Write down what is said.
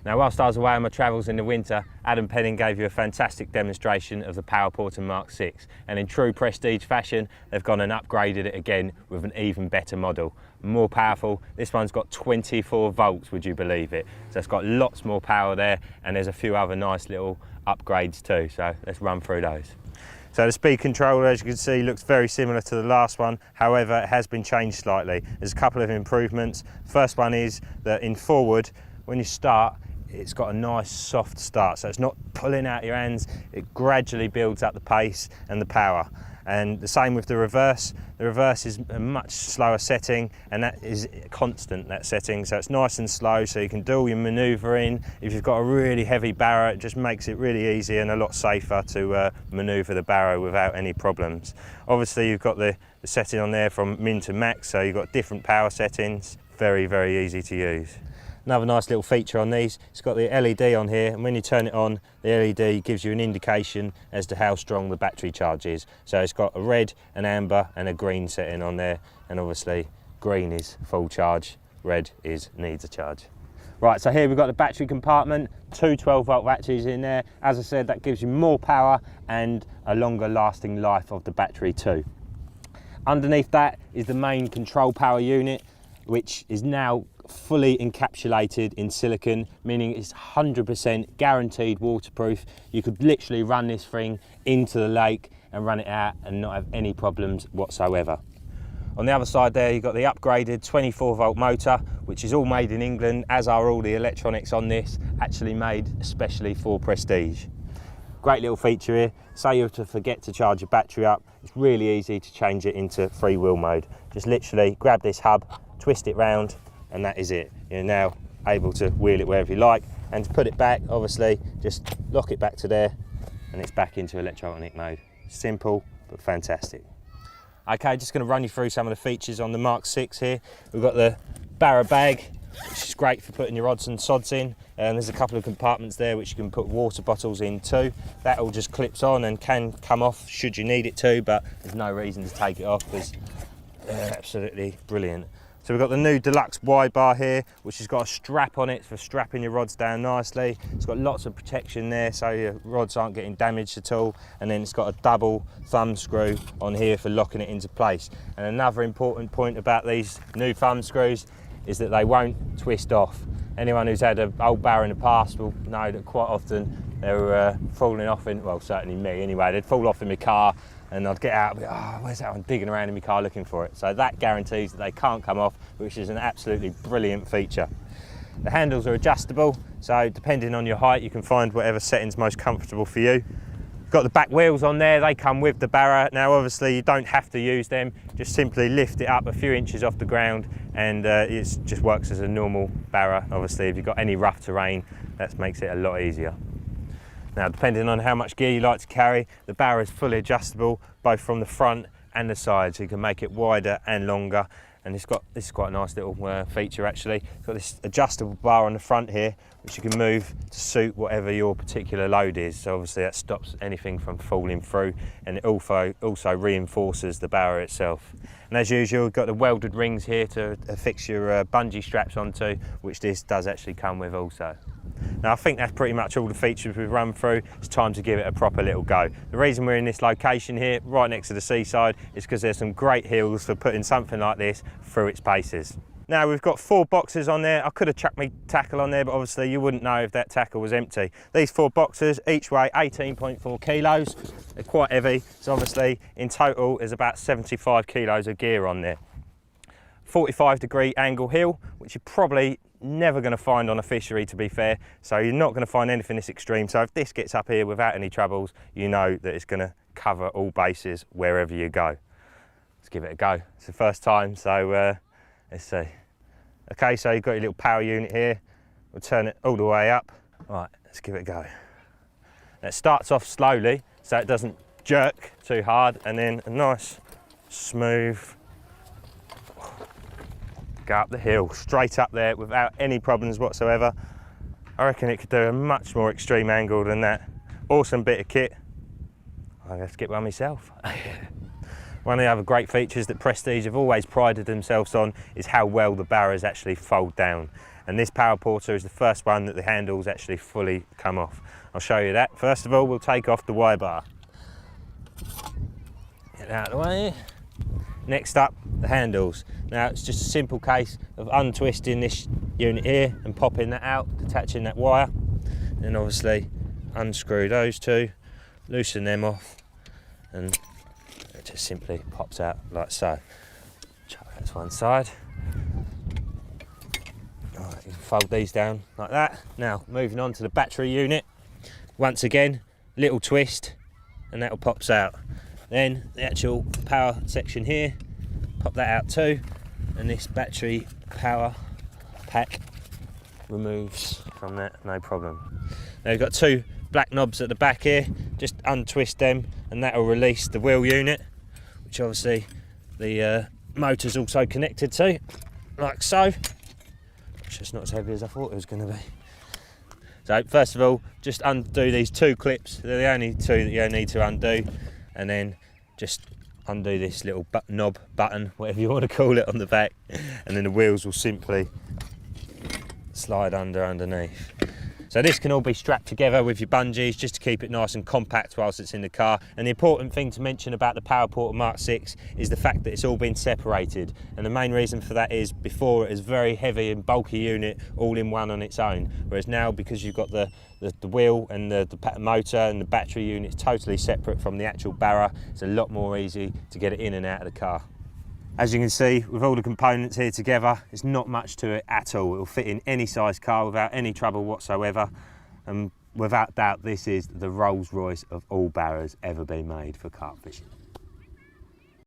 Now, whilst I was away on my travels in the winter, Adam Penning gave you a fantastic demonstration of the Powerporter Mark 6, and in true prestige fashion, they've gone and upgraded it again with an even better model. More powerful, this one's got 24 volts, would you believe it? So it's got lots more power there, and there's a few other nice little upgrades too, so let's run through those. So the speed controller, as you can see, looks very similar to the last one. However, it has been changed slightly. There's a couple of improvements. First one is that in forward, when you start, it's got a nice soft start, so it's not pulling out your hands. It gradually builds up the pace and the power. And the same with the reverse. The reverse is a much slower setting, and that is constant, that setting. So it's nice and slow, so you can do all your manoeuvring. If you've got a really heavy barrow, it just makes it really easy and a lot safer to manoeuvre the barrow without any problems. Obviously, you've got the setting on there from min to max, so you've got different power settings. Very, very easy to use. Another nice little feature on these, it's got the LED on here, and when you turn it on, the LED gives you an indication as to how strong the battery charge is. So it's got a red, an amber and a green setting on there, and obviously green is full charge, red is needs a charge. Right, so here we've got the battery compartment, two 12-volt batteries in there. As I said, that gives you more power and a longer lasting life of the battery too. Underneath that is the main control power unit, which is now fully encapsulated in silicon, meaning it's 100% guaranteed waterproof. You could literally run this thing into the lake and run it out and not have any problems whatsoever. On the other side there, you've got the upgraded 24-volt motor, which is all made in England, as are all the electronics on this, actually made especially for Prestige. Great little feature here. Say you were to forget to charge your battery up, it's really easy to change it into freewheel mode. Just literally grab this hub, twist it round, and that is it. You're now able to wheel it wherever you like, and to put it back, obviously just lock it back to there and it's back into electronic mode. Simple but fantastic. Okay, just going to run you through some of the features on the Mark 6 here. We've got the barrow bag, which is great for putting your odds and sods in, and there's a couple of compartments there which you can put water bottles in too. That all just clips on and can come off should you need it to, but there's no reason to take it off because they're absolutely brilliant. So we've got the new deluxe wide bar here, which has got a strap on it for strapping your rods down nicely. It's got lots of protection there so your rods aren't getting damaged at all. And then it's got a double thumb screw on here for locking it into place. And another important point about these new thumb screws is that they won't twist off. Anyone who's had an old barrow in the past will know that quite often they're falling off in, well, certainly me anyway, they'd fall off in my car, and I'd get out and be, oh, where's that one, digging around in my car looking for it. So that guarantees that they can't come off, which is an absolutely brilliant feature. The handles are adjustable, so depending on your height, you can find whatever setting's most comfortable for you. Got the back wheels on there, they come with the barrow. Now obviously you don't have to use them, just simply lift it up a few inches off the ground and it just works as a normal barrow. Obviously if you've got any rough terrain, that makes it a lot easier. Now, depending on how much gear you like to carry, the barrow is fully adjustable, both from the front and the side, so you can make it wider and longer. And this is quite a nice little feature actually. It's got this adjustable bar on the front here, which you can move to suit whatever your particular load is. So obviously that stops anything from falling through, and it also reinforces the barrow itself. And as usual, we've got the welded rings here to affix your bungee straps onto, which this does actually come with also. Now I think that's pretty much all the features we've run through. It's time to give it a proper little go. The reason we're in this location here, right next to the seaside, is because there's some great hills for putting something like this through its paces. Now we've got 4 boxes on there. I could have chucked my tackle on there, but obviously you wouldn't know if that tackle was empty. These 4 boxes each weigh 18.4 kilos. They're quite heavy, so obviously in total there's about 75 kilos of gear on there. 45-degree angle heel, which you're probably never going to find on a fishery, to be fair, so you're not going to find anything this extreme. So if this gets up here without any troubles, you know that it's going to cover all bases wherever you go. Let's give it a go. It's the first time, so let's see. Okay, so you've got your little power unit here. We'll turn it all the way up. Right, let's give it a go. It starts off slowly so it doesn't jerk too hard, and then a nice smooth go up the hill, straight up there without any problems whatsoever. I reckon it could do a much more extreme angle than that. Awesome bit of kit. I'll have to get one myself. One of the other great features that Prestige have always prided themselves on is how well the barrows actually fold down. And this power porter is the first one that the handles actually fully come off. I'll show you that. First of all, we'll take off the Y bar. Get out of the way. Next up, the handles. Now it's just a simple case of untwisting this unit here and popping that out, detaching that wire, and obviously unscrew those two, loosen them off, and it just simply pops out like so. Chuck that to one side. Right, you can fold these down like that. Now moving on to the battery unit. Once again, little twist and that pops out. Then the actual power section here, pop that out too, and this battery power pack removes from that, no problem. Now you've got two black knobs at the back here, just untwist them and that will release the wheel unit, which obviously the motor's also connected to, like so. It's just not as heavy as I thought it was going to be. So first of all, just undo these two clips. They're the only two that you need to undo, and then just undo this little knob button, whatever you want to call it, on the back, and then the wheels will simply slide underneath. So this can all be strapped together with your bungees just to keep it nice and compact whilst it's in the car. And the important thing to mention about the Power Porter Mark 6 is the fact that it's all been separated. And the main reason for that is before it was a very heavy and bulky unit all in one on its own. Whereas now, because you've got the wheel and the motor and the battery units totally separate from the actual barra, it's a lot more easy to get it in and out of the car. As you can see, with all the components here together, there's not much to it at all. It'll fit in any size car without any trouble whatsoever. And without doubt, this is the Rolls Royce of all barras ever been made for carp fishing.